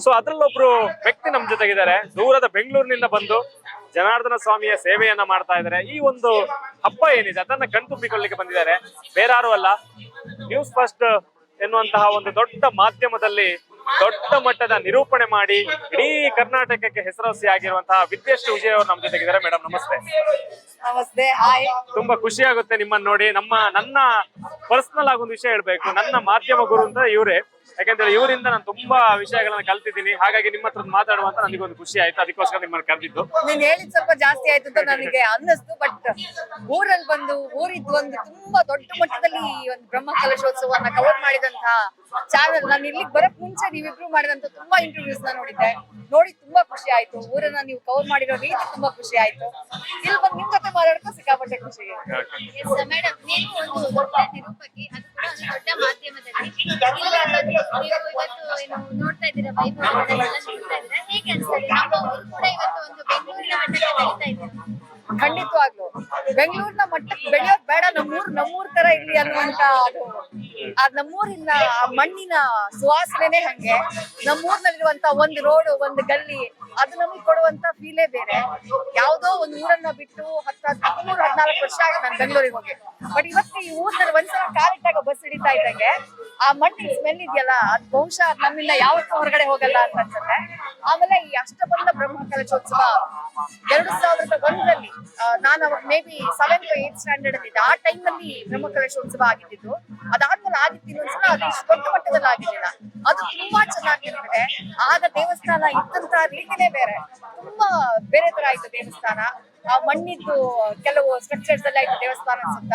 So ಅದ್ರಲ್ಲೊಬ್ರು ವ್ಯಕ್ತಿ ನಮ್ ಜೊತೆಗಿದ್ದಾರೆ, ದೂರದ ಬೆಂಗಳೂರಿನಿಂದ ಬಂದು ಜನಾರ್ದನ ಸ್ವಾಮಿಯ ಸೇವೆಯನ್ನ ಮಾಡ್ತಾ ಇದ್ದಾರೆ. ಈ ಒಂದು ಹಬ್ಬ ಏನಿದೆ ಅದನ್ನ ಕಣ್ತುಂಬಿಕೊಳ್ಳಿಕ್ಕೆ ಬಂದಿದ್ದಾರೆ. ಬೇರಾರು ಅಲ್ಲ, ನ್ಯೂಸ್ ಫಸ್ಟ್ ಎನ್ನುವಂತಹ ಒಂದು ದೊಡ್ಡ ಮಾಧ್ಯಮದಲ್ಲಿ ದೊಡ್ಡ ಮಟ್ಟದ ನಿರೂಪಣೆ ಮಾಡಿ ಇಡೀ ಕರ್ನಾಟಕಕ್ಕೆ ಹೆಸರುವಾಸಿ ಆಗಿರುವಂತಹ ವಿದ್ಯಾಶ್ರೀ ವಿಜಯ್ ಅವರು ನಮ್ಮ ಜೊತೆಗಿದ್ದಾರೆ. ಮೇಡಮ್ ನಮಸ್ತೆ. ನಮಸ್ತೆ, ಹಾಯ್. ತುಂಬಾ ಖುಷಿ ಆಗುತ್ತೆ ನಿಮ್ಮನ್ನ ನೋಡಿ. ನನ್ನ ಪರ್ಸನಲ್ ಆಗಿ ಒಂದು ವಿಷಯ ಹೇಳ್ಬೇಕು, ನನ್ನ ಮಾಧ್ಯಮ ಗುರು ಅಂತ ಇವರೇ. ಯಾಕಂದ್ರೆ ಇವರಿಂದ ನಾನು ತುಂಬಾ ವಿಷಯಗಳನ್ನ ಕಲ್ತಿದ್ದೀನಿ. ಹಾಗಾಗಿ ನಿಮ್ಮ ಹತ್ರ ಮಾತಾಡುವಂತ ನನಗೊಂದು ಖುಷಿ ಆಯ್ತು, ಅದಕ್ಕೋಸ್ಕರ ನಿಮ್ಮನ್ನು ಕರೆದಿದ್ದು. ನೀನ್ ಹೇಳಿದ್ ಸ್ವಲ್ಪ ಜಾಸ್ತಿ ಆಯ್ತು ಅಂತ ನನಗೆ ಅನ್ನಿಸ್ತು. ಬಟ್ ಊರಲ್ಲಿ ಬಂದು ಊರಿದ್ದು ಒಂದು ತುಂಬಾ ದೊಡ್ಡ ಮಟ್ಟದಲ್ಲಿ ಈ ಒಂದು ಬ್ರಹ್ಮ ಕಲಶೋತ್ಸವನ್ನ ಕವರ್ ಮಾಡಿದಂತ ಚಾನೆಲ್, ನಾನು ಇಲ್ಲಿಗೆ ಬರಕ್ ಮುಂಚೆ ನೀವಿಬ್ರು ಮಾಡಿದಂತ ತುಂಬಾ ಇಂಟರ್ವ್ಯೂಸ್ ನ ನೋಡಿದ್ದೆ. ನೋಡಿ ತುಂಬಾ ಖುಷಿ ಆಯ್ತು. ಊರನ್ನ ನೀವು ಕವರ್ ಮಾಡಿರೋ ರೀತಿ ತುಂಬಾ ಖುಷಿ ಆಯ್ತು. ಇಲ್ಲಿ ಬಂದು ನಿಮ್ ಜೊತೆ ಮಾತಾಡ್ಕೊ ಸಿಕ್ಕಾಪಟ್ಟೆ ಖುಷಿ. ಮೇಡಮ್, ನೀವು ಒಂದು ದೊಡ್ಡ ನಿರೂಪಕಿ, ಅದು ಕೂಡ ಒಂದು ದೊಡ್ಡ ಮಾಧ್ಯಮದಲ್ಲಿ ನೀವು ಇವತ್ತು ಏನು ನೋಡ್ತಾ ಇದ್ದೀರಾ, ವೈಭವ ಎಲ್ಲ ನೋಡ್ತಾ ಇದ್ದೀರಾ, ಹೇಗೆ ಅನ್ಸ್ತದೆ? ನಮ್ಮ ಊರು ಕೂಡ ಇವತ್ತು ಒಂದು ಬೆಂಗಳೂರಿನ ಮಟ್ಟಕ್ಕೆ ಬೆಳೀತಾ ಇದೆ. ಖಂಡಿತವಾಗ್ಲು ಬೆಂಗಳೂರಿನ ಮಟ್ಟಕ್ಕೆ ಬೆಳೆಯೋದ್ ಬೇಡ, ನಮ್ಮೂರ್ ತರ ಇಲ್ಲಿ ಅನ್ನುವಂತ ನಮ್ಮೂರಿನ ಮಣ್ಣಿನ ಸುವಾಸನೆ ಹಂಗೆ. ನಮ್ಮೂರ್ನಲ್ಲಿರುವಂತ ಒಂದು ರೋಡ್, ಒಂದು ಗಲ್ಲಿ, ಅದು ನಮಗೆ ಕೊಡುವಂತ ಫೀಲೇ ಬೇರೆ. ಯಾವ್ದೋ ಒಂದು ಊರನ್ನ ಬಿಟ್ಟು 13-14 ವರ್ಷ ಆಗಿ ನಾನು ಬೆಂಗಳೂರಿಗೆ ಹೋಗಿ. ಬಟ್ ಇವತ್ತು ಈ ಊರ್ನಲ್ಲಿ ಒಂದ್ಸಲ ಕಾಲಿಟ್ಟಾಗ ಬಸ್ ಹಿಡಿತಾ ಇದ್ದಂಗೆ ಆ ಮಣ್ಣಿನ ಸ್ಮೆಲ್ ಇದೆಯಲ್ಲ, ಅದು ಬಹುಶಃ ನಮ್ಮಿಂದ ಯಾವತ್ತೂ ಹೊರಗಡೆ ಹೋಗಲ್ಲ ಅಂತ ಅನ್ಸುತ್ತೆ. ಆಮೇಲೆ ಈ ಅಷ್ಟಬಂಧ ಬ್ರಹ್ಮ ಕಲಶೋತ್ಸವ 2001ರಲ್ಲಿ ನಾನು ಅವಾಗ may be 7th or 8th standard ಅಲ್ಲಿ ಆ ಟೈಮ್ ನಲ್ಲಿ ಬ್ರಹ್ಮ ಕಲಶೋತ್ಸವ ಆಗಿದ್ದು. ಅದಾದ್ಮೇಲೆ ಆಗಿತ್ತು ಇನ್ನೊಂದ್ಸಲ, ಅದು ಇಷ್ಟು ದೊಡ್ಡ ಮಟ್ಟದಲ್ಲಿ ಆಗಿರ್ಲಿಲ್ಲ. ಅದು ತುಂಬಾ ಚೆನ್ನಾಗಿರ್ತದೆ. ಆಗ ದೇವಸ್ಥಾನ ಇದ್ದಂತ ರೀತಿನೇ ಬೇರೆ, ತುಂಬಾ ಬೇರೆ ತರ ಆಯ್ತು ದೇವಸ್ಥಾನ. ಆ ಮಣ್ಣಿದ್ದು ಕೆಲವು ಸ್ಟ್ರಕ್ಚರ್ಸ್ ಎಲ್ಲ ಇತ್ತು ದೇವಸ್ಥಾನ ಸುತ್ತ.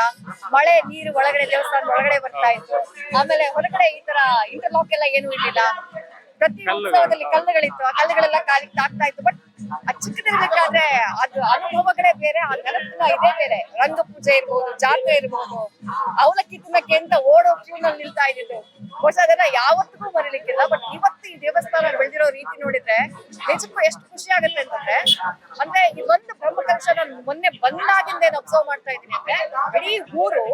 ಮಳೆ ನೀರು ಒಳಗಡೆ ದೇವಸ್ಥಾನದ ಒಳಗಡೆ ಬರ್ತಾ ಇತ್ತು. ಆಮೇಲೆ ಹೊರಗಡೆ ಈ ತರ ಇಂಟರ್ಲಾಕ್ ಎಲ್ಲ ಏನು ಇರ್ಲಿಲ್ಲ. ಪ್ರತಿ ಉತ್ಸವದಲ್ಲಿ ಕಲ್ಲುಗಳಿತ್ತು, ಆ ಕಲ್ಲುಗಳೆಲ್ಲ ಕಾಲಿಗೆ ತಾಕ್ತಾ ಇತ್ತು. ಬಟ್ ಚಿಕ್ಕದಿರ್ಬೇಕಾದ್ರೆ ಅದು ಅನುಭವಗಳೇ ಬೇರೆ, ಆ ನೆನಪಿನ ಇದೇ ಬೇರೆ. ರಂಗ ಪೂಜೆ ಇರ್ಬೋದು, ಜಾತ್ರೆ ಇರ್ಬೋದು, ಅವಲಕ್ಕಿ ತಿನ್ನಕ್ಕೆ ಅಂತ ಓಡೋ ಕ್ಯೂನಲ್ಲಿ ನಿಲ್ತಾ ಇದ್ದಿದ್ದು. ಬಹುಶಃ ಅದೆಲ್ಲ ಯಾವತ್ತಿಗೂ ಮರಿಲಿಕ್ಕಿಲ್ಲ. ಬಟ್ ಇವತ್ತು ಈ ದೇವಸ್ಥಾನ ಬೆಳೆದಿರೋ ರೀತಿ ನೋಡಿದ್ರೆ ನಿಜಕ್ಕೂ ಎಷ್ಟು ಖುಷಿ ಆಗುತ್ತೆ ಅಂತಂದ್ರೆ, ಅಂದ್ರೆ ಇದೊಂದು ಬ್ರಹ್ಮ ಕಲಶ ನಾನು ಮೊನ್ನೆ ಬಂದಾಗಿಂದ ಏನ್ ಅಬ್ಸರ್ವ್ ಮಾಡ್ತಾ ಇದ್ದೀನಿ ಅಂದ್ರೆ, ಇಡೀ ಊರು,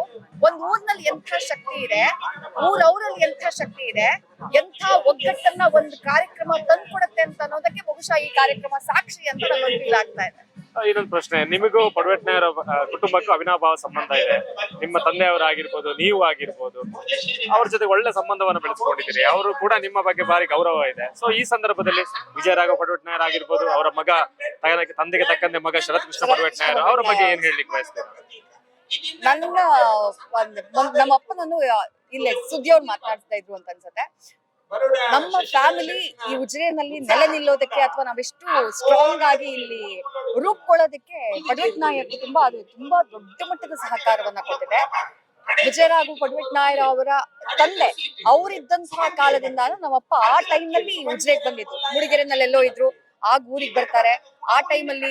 ಒಂದ್ ಊರಿನಲ್ಲಿ ಎಂಥ ಶಕ್ತಿ ಇದೆ, ಊರವರಲ್ಲಿ ಎಂಥ ಶಕ್ತಿ ಇದೆ, ಎಂಥ ಒಗ್ಗಟ್ಟನ್ನ ಒಂದು ಕಾರ್ಯಕ್ರಮ ತಂದ್ಕೊಡುತ್ತೆ ಅಂತ ಅನ್ನೋದಕ್ಕೆ ಬಹುಶಃ ಈ ಕಾರ್ಯಕ್ರಮ ಸಾಕ್ಷಿ ಅಂತ ನನಗೆ ಫೀಲ್ ಆಗ್ತಾ ಇದೆ. ಇನ್ನೊಂದು ಪ್ರಶ್ನೆ, ನಿಮಗೂ ಪಡವೆಟ್ನಾಯರ ಕುಟುಂಬಕ್ಕೂ ಅವಿನಾಭಾವ ಸಂಬಂಧ ಇದೆ. ನಿಮ್ಮ ತಂದೆಯವರಾಗಿರ್ಬೋದು, ನೀವು ಆಗಿರ್ಬೋದು, ಅವ್ರ ಜೊತೆ ಒಳ್ಳೆ ಸಂಬಂಧವನ್ನು ಬೆಳೆಸ್ಕೊಂಡಿದ್ದೀರಿ. ಅವರು ಕೂಡ ನಿಮ್ಮ ಬಗ್ಗೆ ಭಾರಿ ಗೌರವ ಇದೆ. ಸೊ ಈ ಸಂದರ್ಭದಲ್ಲಿ ವಿಜಯರಾಘವ ಪಡವೆಟ್ನಾಯರ್ ಆಗಿರ್ಬೋದು, ಅವರ ಮಗ, ತಂದೆಗೆ ತಕ್ಕಂತೆ ಮಗ ಶರತ್ ಕೃಷ್ಣ ಪಡವೆಟ್ನಾಯರ್, ಅವರ ಬಗ್ಗೆ ಏನ್ ಹೇಳಲಿಕ್ಕೆ ಬಯಸ್ತೀರಾ? ನಮ್ಮ ಅಪ್ಪನನ್ನು ಇಲ್ಲೇ ಸುದ್ದಿಯವ್ರು ಮಾತನಾಡ್ತಾ ಇದ್ರು ಅಂತ ಅನ್ಸುತ್ತೆ. ನಮ್ಮ ಫ್ಯಾಮಿಲಿ ಈ ಉಜಿರೆನಲ್ಲಿ ನೆಲೆ ನಿಲ್ಲೋದಕ್ಕೆ ಅಥವಾ ನಾವೆಷ್ಟು ಸ್ಟ್ರಾಂಗ್ ಆಗಿ ಇಲ್ಲಿ ರೂಪುಕೊಳ್ಳೋದಕ್ಕೆ ಪಡವೆಟ್ನಾಯರ ಕುಟುಂಬ ಅದು ತುಂಬಾ ದೊಡ್ಡ ಮಟ್ಟದ ಸಹಕಾರವನ್ನ ಕೊಟ್ಟಿದೆ. ವಿಜಯರಾಘವ ಪಡವೆಟ್ನಾಯರ್ ಅವರ ತಂದೆ ಅವರಿದ್ದಂತಹ ಕಾಲದಿಂದ ನಮ್ಮಪ್ಪ ಆ ಟೈಮ್ ನಲ್ಲಿ ಉಜಿರೆಗೆ ಬಂದಿದ್ರು. ಮೂಡಿಗೆರೆನಲ್ಲೆಲ್ಲೋ ಇದ್ರು, ಆಗ ಊರಿಗೆ ಬರ್ತಾರೆ. ಆ ಟೈಮಲ್ಲಿ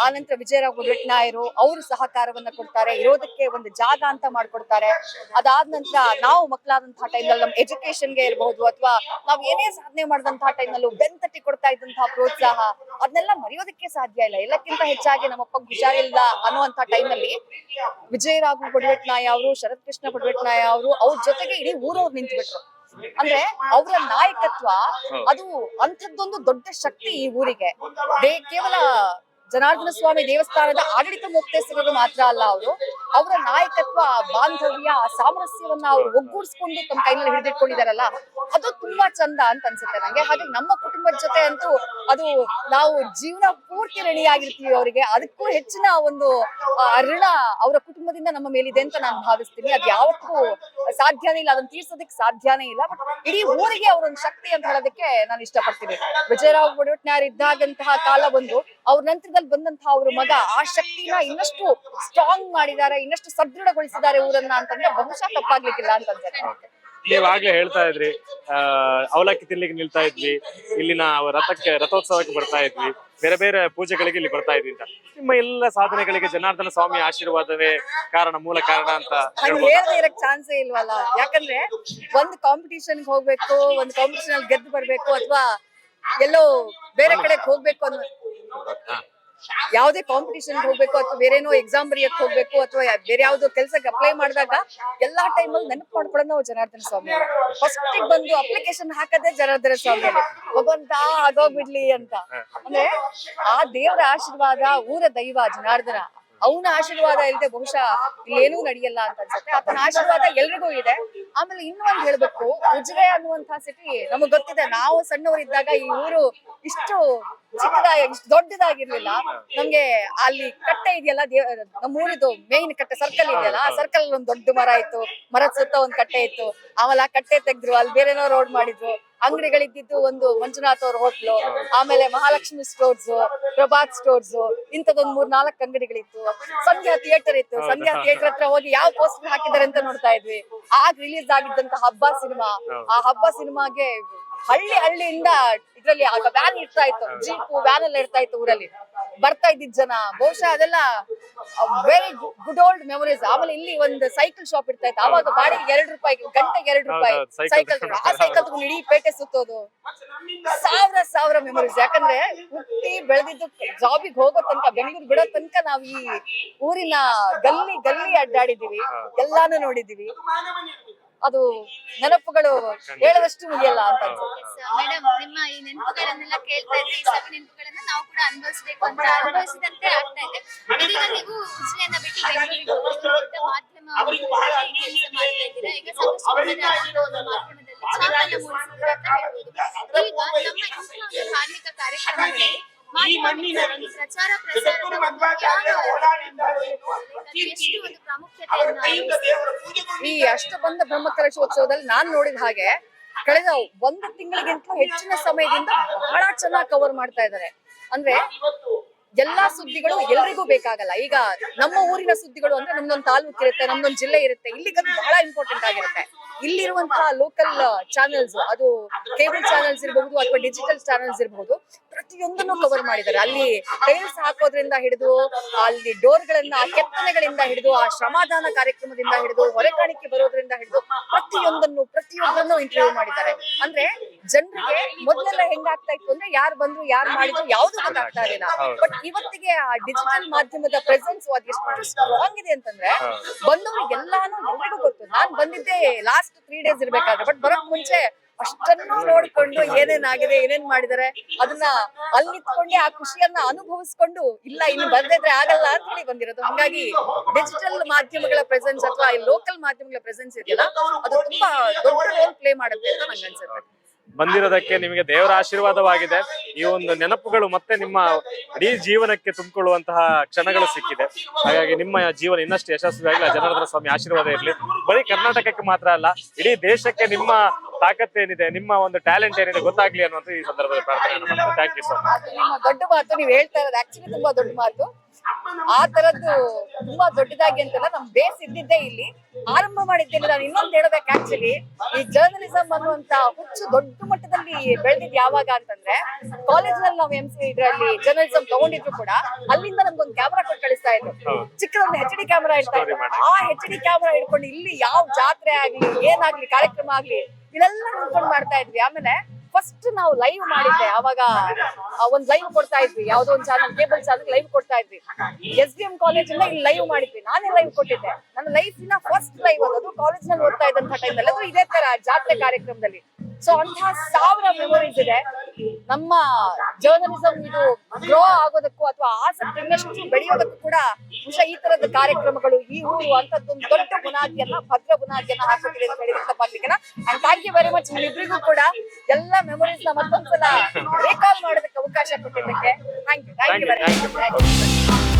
ಆನಂತರ ವಿಜಯರಾಘವ ಪಡವೆಟ್ನಾಯರು ಅವರು ಸಹಕಾರವನ್ನ ಕೊಡ್ತಾರೆ, ಇರೋದಕ್ಕೆ ಒಂದು ಜಾಗ ಅಂತ ಮಾಡ್ಕೊಡ್ತಾರೆ. ಅದಾದ ನಂತರ ನಾವು ಮಕ್ಕಳಾದಂತಹ ಟೈಮ್ನಲ್ಲಿ ನಮ್ಮ ಎಜುಕೇಶನ್ಗೆ ಇರಬಹುದು ಅಥವಾ ನಾವು ಏನೇ ಸಾಧನೆ ಮಾಡಿದಂತಹ ಟೈಮ್ನಲ್ಲೂ ಬೆನ್ತಟ್ಟಿ ಕೊಡ್ತಾ ಇದ್ದಂತಹ ಪ್ರೋತ್ಸಾಹ, ಅದನ್ನೆಲ್ಲ ಮರೆಯೋದಕ್ಕೆ ಸಾಧ್ಯ ಇಲ್ಲ. ಎಲ್ಲಕ್ಕಿಂತ ಹೆಚ್ಚಾಗಿ ನಮ್ಮಪ್ಪ ಹುಷಾರಿಲ್ಲ ಅನ್ನುವಂತಹ ಟೈಮ್ನಲ್ಲಿ ವಿಜಯರಾಘವ ಪಡವೆಟ್ನಾಯ ಅವರು, ಶರತ್ ಕೃಷ್ಣ ಪಡವೆಟ್ನಾಯ ಅವರು, ಅವ್ರ ಜೊತೆಗೆ ಇಡೀ ಊರವ್ರು ನಿಂತ್ಬಿಟ್ರು. ಅಂದ್ರೆ ಅವರ ನಾಯಕತ್ವ ಅದು ಅಂಥದ್ದೊಂದು ದೊಡ್ಡ ಶಕ್ತಿ ಈ ಊರಿಗೆ. ಕೇವಲ ಜನಾರ್ದನ ಸ್ವಾಮಿ ದೇವಸ್ಥಾನದ ಆಡಳಿತ ಮುಖ್ಯಸ್ಥರು ಮಾತ್ರ ಅಲ್ಲ, ಅವರ ನಾಯಕತ್ವ, ಬಾಂಧವ್ಯ, ಸಾಮರಸ್ಯವನ್ನ ಅವ್ರು ಒಗ್ಗೂಡಿಸ್ಕೊಂಡು ತಮ್ಮ ಕೈನಲ್ಲಿ ಹಿಡಿದಿಟ್ಕೊಂಡಿದಾರಲ್ಲ, ಅದು ತುಂಬಾ ಚಂದ ಅಂತ ಅನ್ಸುತ್ತೆ ನಂಗೆ. ಹಾಗೆ ನಮ್ಮ ಕುಟುಂಬದ ಜೊತೆ ಅಂತೂ ಅದು ನಾವು ಜೀವನ ಪೂರ್ತಿ ಋಣಿಯಾಗಿರ್ತೀವಿ ಅವರಿಗೆ. ಅದಕ್ಕೂ ಹೆಚ್ಚಿನ ಒಂದು ಋಣ ಅವರ ಕುಟುಂಬದಿಂದ ನಮ್ಮ ಮೇಲಿದೆ ಅಂತ ನಾನು ಭಾವಿಸ್ತೀನಿ. ಅದು ಯಾವತ್ತೂ ಸಾಧ್ಯನೇ ಇಲ್ಲ, ಅದನ್ನ ತೀರ್ಸೋದಕ್ಕೆ ಸಾಧ್ಯನೇ ಇಲ್ಲ. ಬಟ್ ಇಡೀ ಊರಿಗೆ ಅವರೊಂದು ಶಕ್ತಿ ಅಂತ ಹೇಳೋದಕ್ಕೆ ನಾನು ಇಷ್ಟಪಡ್ತೀನಿ. ವಿಜಯರಾಘವ ಪಡವೆಟ್ನಾಯರ್ ಇದ್ದಾಗಂತಹ ಕಾಲ ಬಂದು ಅವ್ರ ನಂತರದಲ್ಲಿ ಬಂದಂತಹ ಅವ್ರ ಮಗ ಆ ಶಕ್ತಿನ ಇನ್ನಷ್ಟು ಸ್ಟ್ರಾಂಗ್ ಮಾಡಿದ್ದಾರೆ, ಇನ್ನಷ್ಟು ಸದೃಢಗೊಳಿಸಿದ್ದಾರೆ ಊರನ್ನ ಅಂತಂದ್ರೆ ಬಹುಶಃ ತಪ್ಪಾಗ್ಲಿಕ್ಕಿಲ್ಲ ಅಂತ ಅನ್ಸುತ್ತೆ. ನೀವಾಗ್ಲೇ ಹೇಳ್ತಾ ಇದ್ರಿ, ಅವಲಕ್ಕಿ ತಿನ್ಲಿಕ್ಕೆ ನಿಲ್ತಾ ಇದ್ವಿ, ಇಲ್ಲಿನ ರಥೋತ್ಸವಕ್ಕೆ ಬರ್ತಾ ಇದ್ವಿ, ಬೇರೆ ಬೇರೆ ಪೂಜೆಗಳಿಗೆ ಇಲ್ಲಿ ಬರ್ತಾ ಇದ್ವಿ ಅಂತ. ನಿಮ್ಮ ಎಲ್ಲ ಸಾಧನೆಗಳಿಗೆ ಜನಾರ್ದನ ಸ್ವಾಮಿ ಆಶೀರ್ವಾದವೇ ಮೂಲ ಕಾರಣ ಅಂತ ಹೇಳದೇ ಇರಕ್ ಚಾನ್ಸೇ ಇಲ್ವಲ್ಲ. ಯಾಕಂದ್ರೆ ಒಂದು ಕಾಂಪಿಟಿಷನ್ ಹೋಗ್ಬೇಕು, ಒಂದು ಕಾಂಪಿಟಿಷನ್ ಅಲ್ಲಿ ಗೆದ್ದು ಬರ್ಬೇಕು ಅಥವಾ ಎಲ್ಲೋ ಬೇರೆ ಕಡೆ ಹೋಗ್ಬೇಕು ಅನ್ನೋ ಯಾವುದೇ ಕಾಂಪಿಟಿಷನ್ ಹೋಗ್ಬೇಕು ಅಥವಾ ಬೇರೇನೋ ಎಕ್ಸಾಮ್ ಬರೆಯಕ್ ಹೋಗ್ಬೇಕು ಅಥವಾ ಬೇರೆ ಯಾವ್ದೋ ಕೆಲ್ಸಕ್ಕೆ ಅಪ್ಲೈ ಮಾಡಿದಾಗ ಎಲ್ಲಾ ಟೈಮಲ್ಲಿ ನೆನಪು ಮಾಡ್ಕೊಳ್ಳೋದು ನಾವು ಜನಾರ್ದನ ಸ್ವಾಮಿ ಫಸ್ಟ್ ಬಂದು ಅಪ್ಲಿಕೇಶನ್ ಹಾಕದೆ ಜನಾರ್ದನ ಸ್ವಾಮಿ ಭಗವಂತ ಆಗೋಗ್ಬಿಡ್ಲಿ ಅಂತ. ಅಂದ್ರೆ ಆ ದೇವರ ಆಶೀರ್ವಾದ, ಊರ ದೈವ ಜನಾರ್ದನ, ಅವನ ಆಶೀರ್ವಾದ ಇಲ್ಲದೆ ಬಹುಶಃ ಏನೂ ನಡೆಯಲ್ಲ ಅಂತ ಅನ್ಸುತ್ತೆ. ಆತನ ಆಶೀರ್ವಾದ ಎಲ್ರಿಗೂ ಇದೆ. ಆಮೇಲೆ ಇನ್ನೂ ಒಂದ್ ಹೇಳ್ಬೇಕು, ಉಜಿರೆ ಅನ್ನುವಂತಹ ಸಿಟಿ ನಮಗ್ ಗೊತ್ತಿದೆ. ನಾವು ಸಣ್ಣವರಿದ್ದಾಗ ಈ ಊರು ಇಷ್ಟು ಚಿಕ್ಕದಾಗಿ ಇಷ್ಟು ದೊಡ್ಡದಾಗಿರ್ಲಿಲ್ಲ. ನಮ್ಗೆ ಅಲ್ಲಿ ಕಟ್ಟೆ ಇದೆಯಲ್ಲ, ನಮ್ಮ ಊರಿದು ಮೇನ್ ಕಟ್ಟೆ ಸರ್ಕಲ್ ಇದೆಯಲ್ಲ, ಆ ಸರ್ಕಲ್ ಒಂದ್ ದೊಡ್ಡ ಮರ ಇತ್ತು, ಮರದ ಸುತ್ತ ಒಂದ್ ಕಟ್ಟೆ ಇತ್ತು. ಆಮೇಲೆ ಆ ಕಟ್ಟೆ ತೆಗ್ದ್ರು, ಅಲ್ಲಿ ಬೇರೆನೋ ರೋಡ್ ಮಾಡಿದ್ರು. ಅಂಗಡಿಗಳಿದ್ದು ಒಂದು ಮಂಜುನಾಥ್ ಅವ್ರ ಹೋಟ್ಲು, ಆಮೇಲೆ ಮಹಾಲಕ್ಷ್ಮಿ ಸ್ಟೋರ್ಸ್, ಪ್ರಭಾತ್ ಸ್ಟೋರ್ಸ್, ಇಂಥದೊಂದ್ 3-4 ಅಂಗಡಿಗಳಿತ್ತು. ಸಂಧ್ಯಾ ಥಿಯೇಟರ್ ಇತ್ತು. ಸಂಧ್ಯಾ ಥಿಯೇಟರ್ ಹತ್ರ ಹೋಗಿ ಯಾವ ಪೋಸ್ಟರ್ ಹಾಕಿದ್ದಾರೆ ಅಂತ ನೋಡ್ತಾ ಇದ್ವಿ. ಆಗ ರಿಲೀಸ್ ಆಗಿದ್ದಂತ ಹಬ್ಬ ಸಿನಿಮಾ, ಆ ಹಬ್ಬ ಸಿನಿಮಾಗೆ ಹಳ್ಳಿಯಿಂದ ಇದ್ರಲ್ಲಿ ಆಗ ವ್ಯಾನ್ ಇರ್ತಾ ಇತ್ತು, ಜೀಪು ವ್ಯಾನ್ ಎಲ್ಲ ಇರ್ತಾ ಇತ್ತು ಊರಲ್ಲಿ ಬರ್ತಾ ಇದ್ದಿದ್ ಜನ. ಬಹುಶಃ ಅದೆಲ್ಲ ವೆರಿ ಗುಡ್ ಓಲ್ಡ್ ಮೆಮೊರೀಸ್. ಆಮೇಲೆ ಇಲ್ಲಿ ಒಂದು ಸೈಕಲ್ ಶಾಪ್ ಇರ್ತಾ ಇತ್ತು. ಅವಾಗ ಬಾಡಿಗೆ 2 ರೂಪಾಯಿ, ಗಂಟೆಗೆ 2 ರೂಪಾಯಿ ಸೈಕಲ್. ಆ ಸೈಕಲ್ ತಗೊಂಡು ಇಡೀ ಪೇಟೆ ಸುತ್ತೋದು, ಸಾವಿರ ಮೆಮೊರೀಸ್. ಯಾಕಂದ್ರೆ ಹುಟ್ಟಿ ಬೆಳೆದಿದ್ದು ಜಾಬಿಗೆ ಹೋಗೋ ತನಕ, ಬೆಂಗಳೂರು ಬಿಡೋ ತನಕ ನಾವ್ ಈ ಊರಿನ ಗಲ್ಲಿ ಅಡ್ಡಾಡಿದೀವಿ, ಎಲ್ಲಾನು ನೋಡಿದೀವಿ. ಅದು ನೆನಪುಗಳು ಹೇಳದಷ್ಟು ಮುಗಿಯಲ್ಲ ಅಂತ ಅನ್ಸುತ್ತೆ. ಮೇಡಮ್, ನಿಮ್ಮ ಈ ನೆನಪುಗಳನ್ನೆಲ್ಲ ಕೇಳ್ತಾ ಇದ್ರೆ ಈ ಸವಿ ನೆನಪುಗಳನ್ನ ನಾವು ಕೂಡ ಅನುಭವಿಸ್ಬೇಕು ಅಂತ ಅನುಭವಿಸಿದಂತೆ ಆಗ್ತಾ ಇದೆ. ಇದೀಗ ನೀವು ಉಜಿರೆಯನ್ನ ಬಿಟ್ಟು ಬೆಂಗಳೂರಿಗೆ ಹೋಗಿ ದೊಡ್ಡ ಮಾಧ್ಯಮ ಕೆಲಸ ಮಾಡ್ತಾ ಇದ್ದೀರಾ. ಈಗ ಸಾಕಷ್ಟು ಒಂದು ಮಾಧ್ಯಮದಲ್ಲಿ ಛಾಪನ್ನ ಮೂಡಿಸಿದ್ದೀರಾ ಅಂತ ಹೇಳ್ಬೋದು. ಈಗ ನಮ್ಮ ಇಂತಹ ಧಾರ್ಮಿಕ ಕಾರ್ಯಕ್ರಮಗಳಲ್ಲಿ ಮಾಧ್ಯಮದಲ್ಲಿ ಪ್ರಚಾರ ಪ್ರಸಾರದ ಎಷ್ಟು ಒಂದು ಪ್ರಾಮುಖ್ಯತೆಯನ್ನು ಈ ಅಷ್ಟಬಂಧ ಬ್ರಹ್ಮಕಲಶೋತ್ಸವದಲ್ಲಿ ನಾನ್ ನೋಡಿದ ಹಾಗೆ ಕಳೆದ 1 ತಿಂಗಳಿಗಿಂತಲೂ ಹೆಚ್ಚಿನ ಸಮಯದಿಂದ ಬಹಳ ಚೆನ್ನಾಗಿ ಕವರ್ ಮಾಡ್ತಾ ಇದ್ದಾರೆ. ಅಂದ್ರೆ ಎಲ್ಲಾ ಸುದ್ದಿಗಳು ಎಲ್ರಿಗೂ ಬೇಕಾಗಲ್ಲ. ಈಗ ನಮ್ಮ ಊರಿನ ಸುದ್ದಿಗಳು ಅಂದ್ರೆ ನಮ್ದೊಂದು ತಾಲೂಕು ಇರುತ್ತೆ, ನಮ್ದೊಂದು ಜಿಲ್ಲೆ ಇರುತ್ತೆ, ಇಲ್ಲಿಗೆ ಬಹಳ ಇಂಪಾರ್ಟೆಂಟ್ ಆಗಿರುತ್ತೆ. ಇಲ್ಲಿರುವಂತಹ ಲೋಕಲ್ ಚಾನೆಲ್ಸ್, ಅದು ಕೇಬಲ್ ಚಾನೆಲ್ಸ್ ಇರಬಹುದು ಅಥವಾ ಡಿಜಿಟಲ್ ಚಾನೆಲ್ಸ್ ಇರಬಹುದು, ಪ್ರತಿಯೊಂದನ್ನು ಕವರ್ ಮಾಡಿದ್ದಾರೆ. ಅಲ್ಲಿ ಟೈಲ್ಸ್ ಹಾಕೋದ್ರಿಂದ ಹಿಡಿದು, ಅಲ್ಲಿ ಡೋರ್ಗಳನ್ನ, ಕೆತ್ತನೆಗಳಿಂದ ಹಿಡಿದು, ಆ ಶ್ರಮದಾನ ಕಾರ್ಯಕ್ರಮದಿಂದ ಹಿಡಿದು, ಹೊರೆಕಾಣಿಕೆ ಬರೋದ್ರಿಂದ ಹಿಡಿದು ಪ್ರತಿಯೊಬ್ಬರನ್ನು ಇಂಟರ್ವ್ಯೂ ಮಾಡಿದ್ದಾರೆ. ಅಂದ್ರೆ ಜನರಿಗೆ ಮೊದಲೆಲ್ಲ ಹೆಂಗಾಗ್ತಾ ಇತ್ತು ಅಂದ್ರೆ ಯಾರು ಬಂದ್ರು ಯಾರು ಮಾಡಿದ್ರು ಯಾವ್ದು ಗೊತ್ತಾಗ್ತಾ ಇರಲಿಲ್ಲ. ಬಟ್ ಇವತ್ತಿಗೆ ಆ ಡಿಜಿಟಲ್ ಮಾಧ್ಯಮದ ಪ್ರೆಸೆನ್ಸ್ ಅದು ಎಷ್ಟು ಸ್ಟ್ರಾಂಗ್ ಇದೆ ಅಂತಂದ್ರೆ ಬಂದವ್ರಿಗೆ ಎಲ್ಲಾನು ಎಲ್ರಿಗೂ ಗೊತ್ತು. ನಾನ್ ಬಂದಿದ್ದೆ ಲಾಸ್ಟ್ 3 days ಇರ್ಬೇಕಾದ್ರೆ, ಬಟ್ ಬರೋಕ್ ಮುಂಚೆ ಅಷ್ಟನ್ನು ನೋಡ್ಕೊಂಡು ಏನೇನಾಗಿದೆ, ಏನೇನ್ ಮಾಡಿದಾರೆ ಅದನ್ನ ಅಲ್ಲಿ ನಿಂತ್ಕೊಂಡೆ ಆ ಖುಷಿಯನ್ನ ಅನುಭವಿಸ್ಕೊಂಡು, ಇಲ್ಲ ಇನ್ನು ಬರ್ದಿದ್ರೆ ಆಗಲ್ಲ ಅಂತ ಹೇಳಿ ಬಂದಿರೋದು. ಹಂಗಾಗಿ ಡಿಜಿಟಲ್ ಮಾಧ್ಯಮಗಳ ಪ್ರೆಸೆನ್ಸ್ ಅಥವಾ ಈ ಲೋಕಲ್ ಮಾಧ್ಯಮಗಳ ಪ್ರೆಸೆನ್ಸ್ ಇದೆಯಲ್ಲ, ಅದು ತುಂಬಾ ದೊಡ್ಡ ರೋಲ್ ಪ್ಲೇ ಮಾಡುತ್ತೆ ಅಂತ ನಂಗೆ ಅನ್ಸುತ್ತೆ. ಬಂದಿರೋದಕ್ಕೆ ನಿಮಗೆ ದೇವರ ಆಶೀರ್ವಾದವಾಗಿದೆ. ಈ ಒಂದು ನೆನಪುಗಳು ಮತ್ತೆ ನಿಮ್ಮ ಇಡೀ ಜೀವನಕ್ಕೆ ತುಂಬಿಕೊಳ್ಳುವಂತಹ ಕ್ಷಣಗಳು ಸಿಕ್ಕಿದೆ. ಹಾಗಾಗಿ ನಿಮ್ಮ ಜೀವನ ಇನ್ನಷ್ಟು ಯಶಸ್ವಿಯಾಗಲಿ, ಜನಾರ್ದನ ಸ್ವಾಮಿ ಆಶೀರ್ವಾದ ಇರಲಿ. ಬರೀ ಕರ್ನಾಟಕಕ್ಕೆ ಮಾತ್ರ ಅಲ್ಲ, ಇಡೀ ದೇಶಕ್ಕೆ ನಿಮ್ಮ ತಾಕತ್ತೇನಿದೆ, ನಿಮ್ಮ ಒಂದು ಟ್ಯಾಲೆಂಟ್ ಏನಿದೆ ಗೊತ್ತಾಗ್ಲಿ ಅನ್ನುವಂಥ ಈ ಸಂದರ್ಭದಲ್ಲಿ ಪ್ರಾರ್ಥನೆ. Thank you so much. ನಿಮ್ಮ ದೊಡ್ಡ ಮಾತು ನೀವು ಹೇಳ್ತಾ ಇರೋದು ಆಕ್ಚುಲಿ ತುಂಬಾ ದೊಡ್ಡ ಮಾತು. ಆ ತರದ್ದು ತುಂಬಾ ದೊಡ್ಡದಾಗಿ ಅಂತಲ್ಲ, ನಮ್ ಬೇಸ್ ಇದ್ದಿದ್ದೇ ಇಲ್ಲಿ, ಆರಂಭ ಮಾಡಿದ್ದೇನೆ. ನಾನು ಇನ್ನೊಂದು ಹೇಳ್ಬೇಕು, ಆಕ್ಚುಲಿ ಈ ಜರ್ನಲಿಸಂ ಅನ್ನುವಂತ ಹುಚ್ಚು ದೊಡ್ಡ ಮಟ್ಟದಲ್ಲಿ ಬೆಳೆದಿದ್ ಯಾವಾಗ ಅಂತಂದ್ರೆ, ಕಾಲೇಜ್ ನಲ್ಲಿ ನಾವು ಇದ್ರಲ್ಲಿ ಜರ್ನಲಿಸಂ ತಗೊಂಡಿದ್ರು ಕೂಡ ಅಲ್ಲಿಂದ ನಮ್ಗೊಂದು ಕ್ಯಾಮರಾ ಕೊಟ್ಟು ಕಳಿಸ್ತಾ ಇದ್ರು. ಚಿಕ್ಕದೊಂದು HD ಕ್ಯಾಮರಾ ಇರ್ತಾ ಇತ್ತು. ಆ HD ಕ್ಯಾಮರಾ ಹಿಡ್ಕೊಂಡು ಇಲ್ಲಿ ಯಾವ ಜಾತ್ರೆ ಆಗ್ಲಿ, ಏನಾಗ್ಲಿ, ಕಾರ್ಯಕ್ರಮ ಆಗ್ಲಿ, ಇದೆಲ್ಲ ನಿಂತ್ಕೊಂಡು ಮಾಡ್ತಾ ಇದ್ವಿ. ಆಮೇಲೆ ಫಸ್ಟ್ ನಾವು ಲೈವ್ ಮಾಡಿದ್ದೆ, ಅವಾಗ ಒಂದ್ ಲೈವ್ ಕೊಡ್ತಾ ಇದ್ವಿ, ಯಾವ್ದೋ ಒಂದ್ ಚಾನಲ್, ಕೇಬಲ್ ಚಾನಲ್ ಲೈವ್ ಕೊಡ್ತಾ ಇದ್ವಿ. SDM ಕಾಲೇಜ್ ಇಂದ ಇಲ್ಲಿ ಲೈವ್ ಮಾಡಿದ್ವಿ. ನಾನೇ ಲೈವ್ ಕೊಟ್ಟಿದ್ದೆ. ನನ್ನ ಲೈಫಿನ ಫಸ್ಟ್ ಲೈವ್ ಅದು ಕಾಲೇಜ್ ನಲ್ಲಿ ಓದ್ತಾ ಇದ್ದಂತ ಟೈಮಲ್ಲಿ. ಅದು ಇದೇ ತರ ಜಾತ್ರೆ ಕಾರ್ಯಕ್ರಮದಲ್ಲಿ. ಸೊ ಅಂತಹ 1000 ಮೆಮೊರೀಸ್ ಇದೆ. ನಮ್ಮ ಜರ್ನಲಿಸಂ ಇದು ಗ್ರೋ ಆಗೋದಕ್ಕೂ ಅಥವಾ ಆಸಕ್ತಿ ಇನ್ನಷ್ಟು ಬೆಳೆಯೋದಕ್ಕೂ ಕೂಡ ಬಹುಶಃ ಈ ತರದ ಕಾರ್ಯಕ್ರಮಗಳು, ಈ ಊರು ಅಂತದ್ದೊಂದು ದೊಡ್ಡ ಬುನಾದಿಯನ್ನ, ಭದ್ರ ಬುನಾದಿಯನ್ನ ಹಾಕೋತಿದೆ ಅಂತ ಹೇಳಿದ್ರೆ ತಪ್ಪಾಗ್ಲಿಕ್ಕಿಲ್ಲ. And thank you very much. ನಿಮ್ಮಿಬ್ರಿಗೂ ಕೂಡ ಎಲ್ಲ ಮೆಮೊರೀಸ್ ನ ಮತ್ತೊಂದ್ಸಲ ರೀಕಾಲ್ ಮಾಡೋದಕ್ಕೆ ಅವಕಾಶ ಕೊಟ್ಟಿದ್ದಕ್ಕೆ ಥ್ಯಾಂಕ್ ಯು ವೆರಿ ಮಚ್.